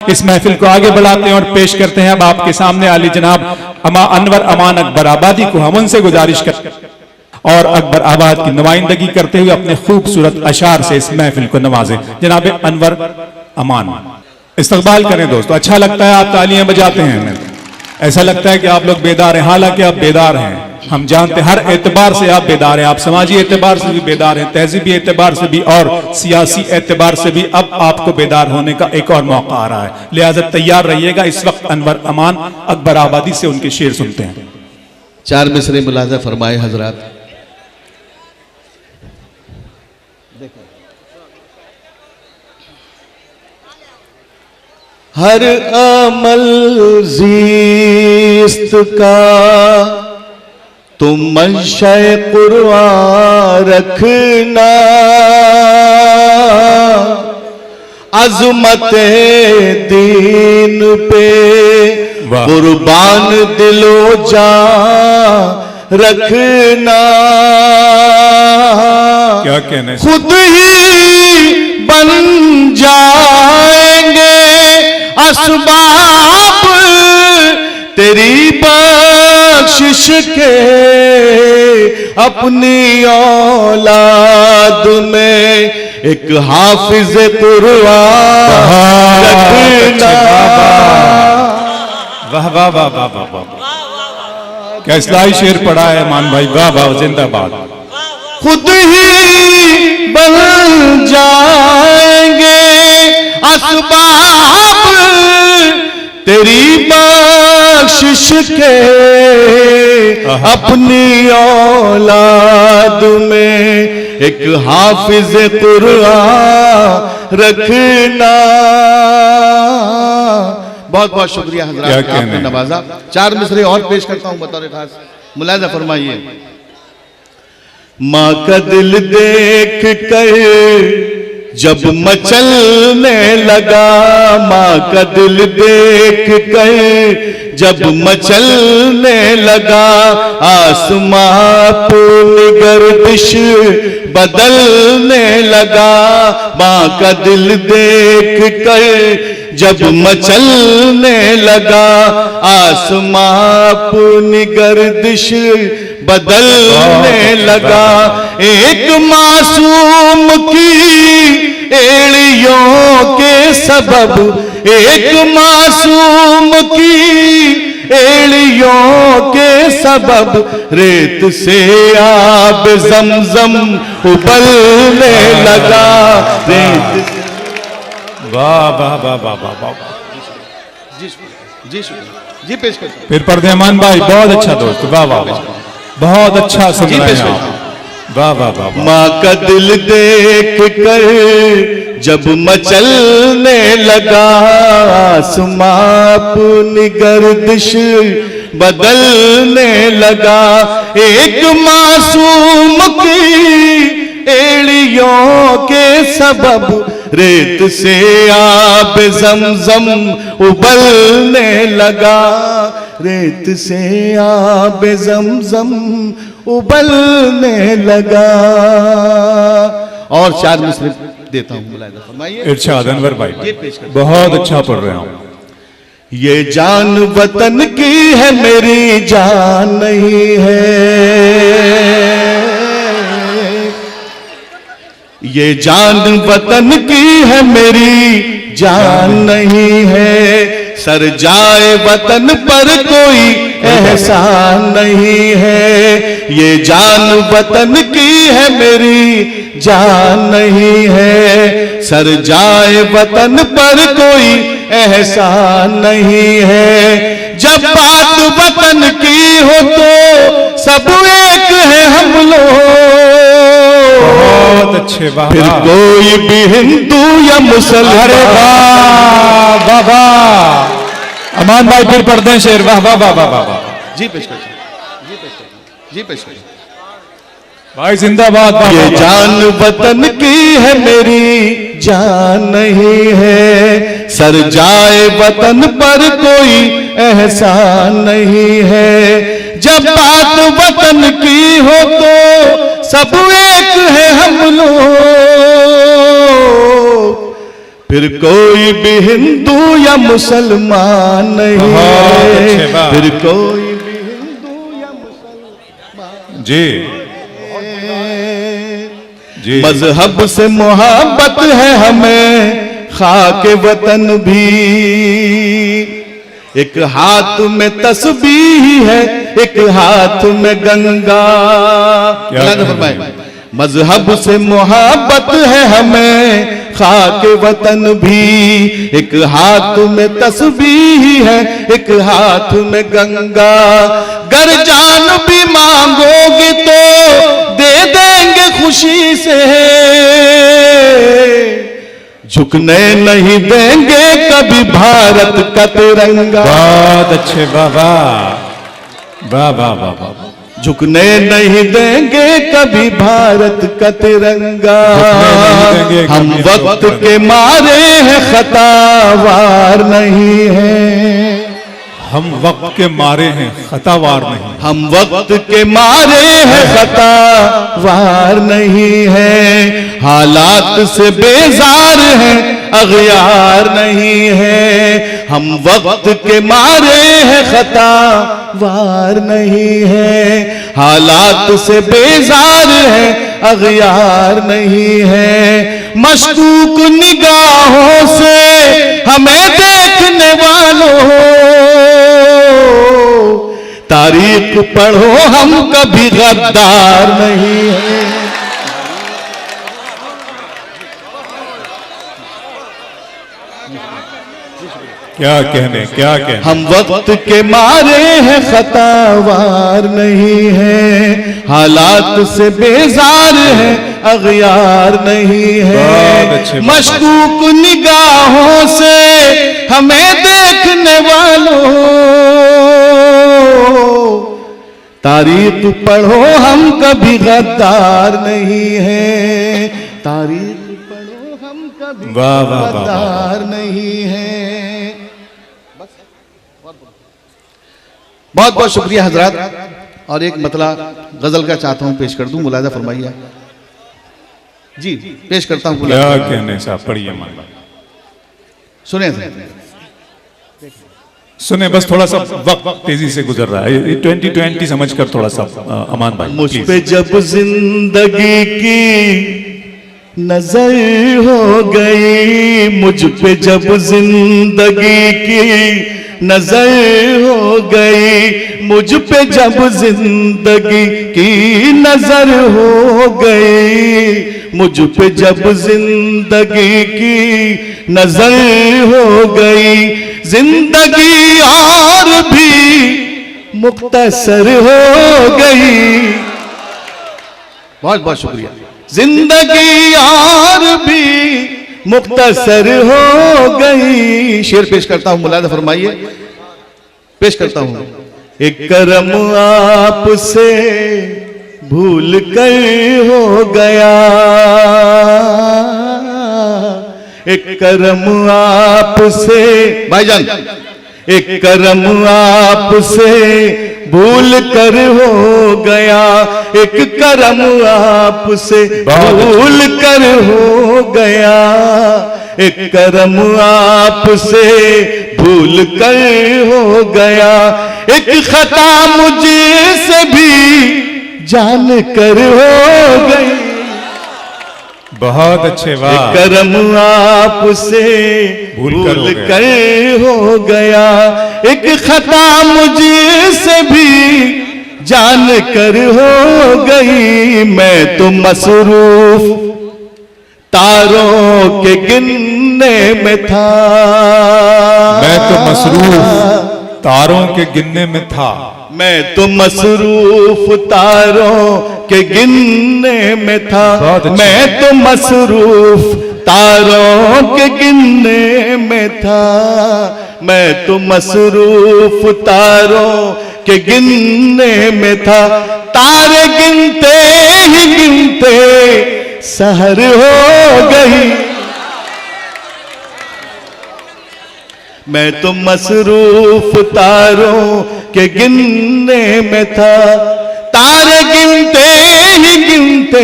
इस महफिल को आगे बढ़ाते हैं और पेश करते हैं अब आपके सामने आली जनाब अनवर अमान अकबर आबादी को हम उनसे गुजारिश करते हैं और अकबर आबाद की नुमाइंदगी करते हुए अपने खूबसूरत अशार से इस महफिल को नवाजे। जनाब अनवर अमान इस्तकबाल करें दोस्तों। अच्छा लगता है आप तालियां बजाते हैं, ऐसा लगता है कि आप लोग बेदार हैं, हालांकि आप बेदार हैं। हम जानते हैं हर एतबार से आप बेदार हैं, आप समाजी एतबार से भी बेदार हैं, तहजीबी एतबार से भी और सियासी एतबार से भी अब आपको बेदार होने का एक और मौका आ रहा है, लिहाजा तैयार रहिएगा। इस वक्त अनवर अमान अकबर आबादी से उनके शेर सुनते हैं। 4 मिसरे मुलाजा फरमाए हजरात। हर अमल ज़ीस्त का तुम मंशा कुर्बान रखना, अज़मत दीन पे कुर्बान दिलो जा रखना। क्या कहने खुद ही बन जाएंगे असबाब तेरी बख्शिश के, अपनी औलाद में एक हाफिज कुरान रखना। वाह वाह वाह वाह वाह वाह, क्या इस्लाही शेर पढ़ा है मान भाई, वाह वाह जिंदाबाद। खुद ही बन जाएंगे असबाब तेरी बख्शिश के, अपनी औलाद में एक हाफिज कुरान रखना। बहुत बहुत शुक्रिया हज़रात, आपने नवाजा। 4 मिसरे और पेश करता हूं बतौर खास, मुलाजा फरमाइए। माँ का दिल देख कर जब मचलने लगा, माँ का दिल देख कर जब मचलने लगा, आसमां पूरी गर्दिश बदलने लगा। माँ का दिल देख कर जब मचलने लगा, आसमां पूरी गर्दिश बदलने लगा। एक मासूम की एड़ियों के सबब, एक मासूम की एड़ियों के सबब, रेत से आब ज़मज़म उबलने लगा। रेत से वाह वाह वाह वाह वाह वाह। जी पेश कर। फिर परदेमान भाई बहुत अच्छा दोस्त, वाह वाह वाह, बहुत अच्छा सुन रहे हैं आप, वाह वाह वाह। माँ का दिल देख कर जब मचलने लगा, आसमां अपनी गर्दिश बदलने लगा। एक मासूम की एड़ियों के सबब, रेत से आब ज़मज़म उबलने लगा। रेत से आब ज़मज़म उबलने लगा। और 4 मिसरे देता हूं, मुलाहिज़ा फरमाइए। इरशाद अनवर भाई बहुत अच्छा पढ़ रहे हैं। ये जान वतन की है मेरी जान नहीं है, ये जान वतन की है मेरी जान नहीं है। सर जाए वतन पर कोई एहसान नहीं है, ये जान वतन की है मेरी जान नहीं है। सर जाए वतन पर कोई एहसान नहीं है। जब बात वतन की हो तो सब एक है हम लोग, बहुत अच्छे, वाह। फिर कोई भी हिंदू या मुसलमान। अरे वाह वाह वाह, अमान भाई फिर पढ़ते हैं शेर, वाह वाह वाह वाह वाह। जी पेश कर, जी पेश कर, जी पेश कर भाई जिंदाबाद। ये जान वतन की है मेरी जान नहीं है, सर जाए वतन पर कोई एहसान नहीं है। जब बात वतन की हो तो सब एक है हम लोग, फिर कोई भी हिंदू या मुसलमान नहीं बहुत अच्छे है, बात। फिर कोई भी हिंदू या मुसलमान जी जी मजहब से मोहब्बत है हमें, खाके वतन भी, एक हाथ में तस्बीह है, एक हाथ में गंगा। फरमाए मजहब से मोहब्बत है हमें, खाके वतन भी, एक हाथ में तस्बीह है, एक हाथ में गंगा। गर जान भी मांगोगे तो दे देंगे खुशी से, झुकने नहीं देंगे कभी भारत का तिरंगा। बहुत अच्छे बाबा, वाह वाह वाह वाह। झुकने नहीं देंगे कभी भारत का तिरंगा। हम वक्त के मारे हैं, खतावार नहीं है। हम वक्त के मारे हैं, खतावार नहीं। हम वक्त के मारे हैं, खतावार नहीं है। हालात से बेजार हैं, अगयार नहीं है। हम वक्त के मारे हैं, खतावार नहीं है। हालात से बेजार हैं, अगयार नहीं है। मशकूक निगाहों से हमें देखने वालों, तारीख पढ़ो हम कभी गद्दार नहीं है। क्या कहने, क्या कहने। हम वक्त के मारे हैं, खतावार नहीं है। हालात से बेजार है, अगयार नहीं बहुत अच्छे है। बात। मशकूक निगाहों से हमें देखने वालों, तारीख पढ़ो हम कभी गद्दार नहीं है। तारीख पढ़ो हम कभी वाह वाह वाह वाह। गद्दार नहीं है। बहुत बहुत शुक्रिया हजरात। और एक मतला गजल का चाहता हूं पेश कर दूं, मुलाजा फरमाइए। जी पेश करता हूं। क्या कहने साहब, पढ़िए मान। सुने सुने, बस थोड़ा सा वक्त तेजी से गुजर रहा है, ये 2020 समझकर थोड़ा सा अमान भाई। मुझ प्लीज। पे जब जिंदगी की नजर हो गई, मुझ पे जब जिंदगी की नजर हो गई, मुझ पे जब जिंदगी की नजर हो गई, मुझ पे जब जिंदगी की नजर हो गई, जिंदगी और भी मुख्तसर हो गई। बहुत बहुत शुक्रिया। जिंदगी और भी मुख्तसर हो गई। शेर पेश करता हूं, मुलाजा फरमाइए। पेश करता हूं। एक करम आपसे भूल कर हो गया, एक करम आपसे भाईजान, एक करम आपसे भूल कर हो गया, एक करम आपसे भूल कर हो गया, एक करम आपसे भूल कर हो गया, एक खता मुझसे भी जान कर हो गई। बहुत अच्छे, वाह। करम आपसे भूल कर हो गया, एक खता मुझसे भी जान कर हो गई। मैं तो मसरूफ तारों के गिनने में था, मैं तो मसरूफ तारों के गिनने में था, मैं तो मसरूफ तारों के गिनने में था, मैं तो मसरूफ तारों के गिनने में था, मैं तो मसरूफ तारों के गिनने में था। तारे गिनते ही गिनते सहर हो गई, मैं तो मसरूफ तारों के गिनने में था। तारे गिनते ही गिनते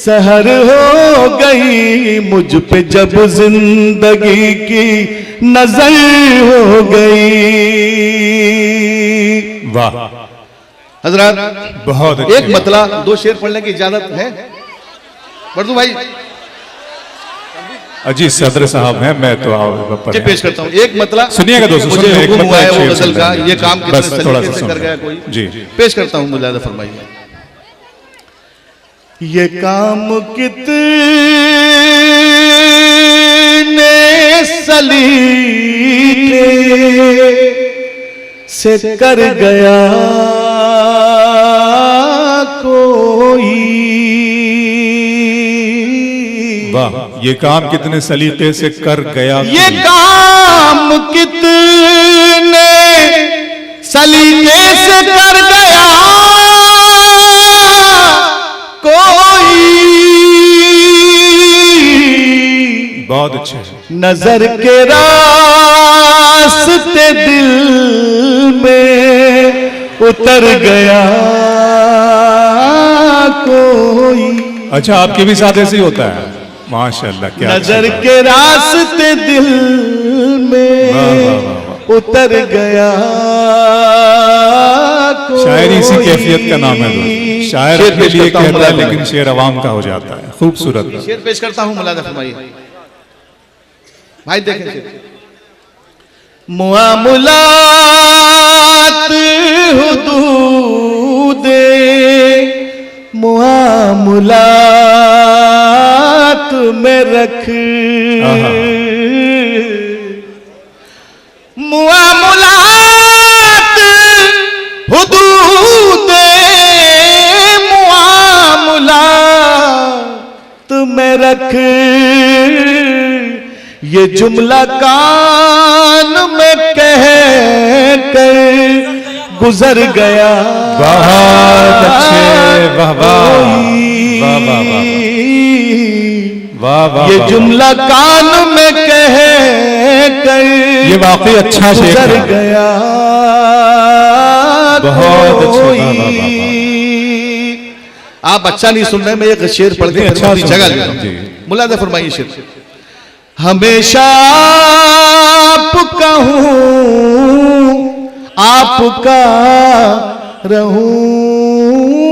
सहर हो गई, मुझ पे जब जिंदगी की नजर हो गई। वाह, हजरत बहुत एक अच्छे। मतला 2 शेर पढ़ने की इजाजत है? पढ़ दूं भाई? अजी सदर साहब हैं, मैं तो जी पेश करता हूँ एक मतला। सुनिएगा दोस्तों, मुझे सुनिए, एक हुक्म हुआ है मतला वो शेर गजल का, सुन ये काम लेंगे। कितने बस थोड़ा सलीके सा से सुन कर गया लेंगे। कोई। जी। पेश करता हूँ, मुलाहिजा फरमाइए। ये काम कितने सलीके से कर गया कोई। वाह, ये काम कितने सलीके से कर गया। ये काम कितने सलीके से कर गया कोई। बहुत अच्छे। नजर के रास्ते दिल में उतर गया कोई। अच्छा, आपके भी साथ ऐसे ही होता है? माशाल्लाह, क्या नजर अच्छी बात। के रास्ते दिल में वाह, वाह, वाह, उतर गया कोई। शायरी इसी कैफियत का नाम है दोस्तों। शायर शेर अपने पेश लिए करता हूं, कहता है, मुलाहिजा। लेकिन शेर अवाम का हो जाता है। खूबसूरत। शेर पेश करता हूं, मुलाहिजा फरमाइए भाई। देखें शेर। मुआमुलात हुदूदे मुआमुलात में रख। मुआमुलात हुदूदे मुआमुलात में रख। ये जुमला कान में कह कर गुजर गया। बहुत अच्छे। वाह वाह वाह वाह वाह वाह वाह। ये जुमला कान में कह कर ये वाकई अच्छा शेर गुजर था। गया। बहुत अच्छे। कोई। वाह, वाह, वाह, आप अच्छा नहीं सुन रहे, मैं एक शेर पढ़ के नहीं, अच्छा अपनी सुन जगह रहे ले हैं, रहा जी। हूं। मुलाहिजा फरमाइए शेर। हमेशा आपका हूं, आपका रहूंगा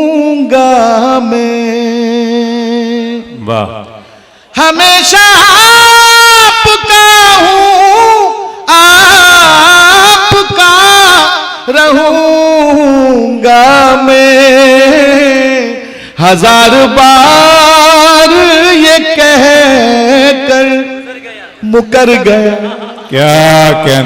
मैं। वाह, हमेशा आपका हूं, आपका रहूंगा मैं। 1000 बार ये कह कर मुकर गया। क्या कहने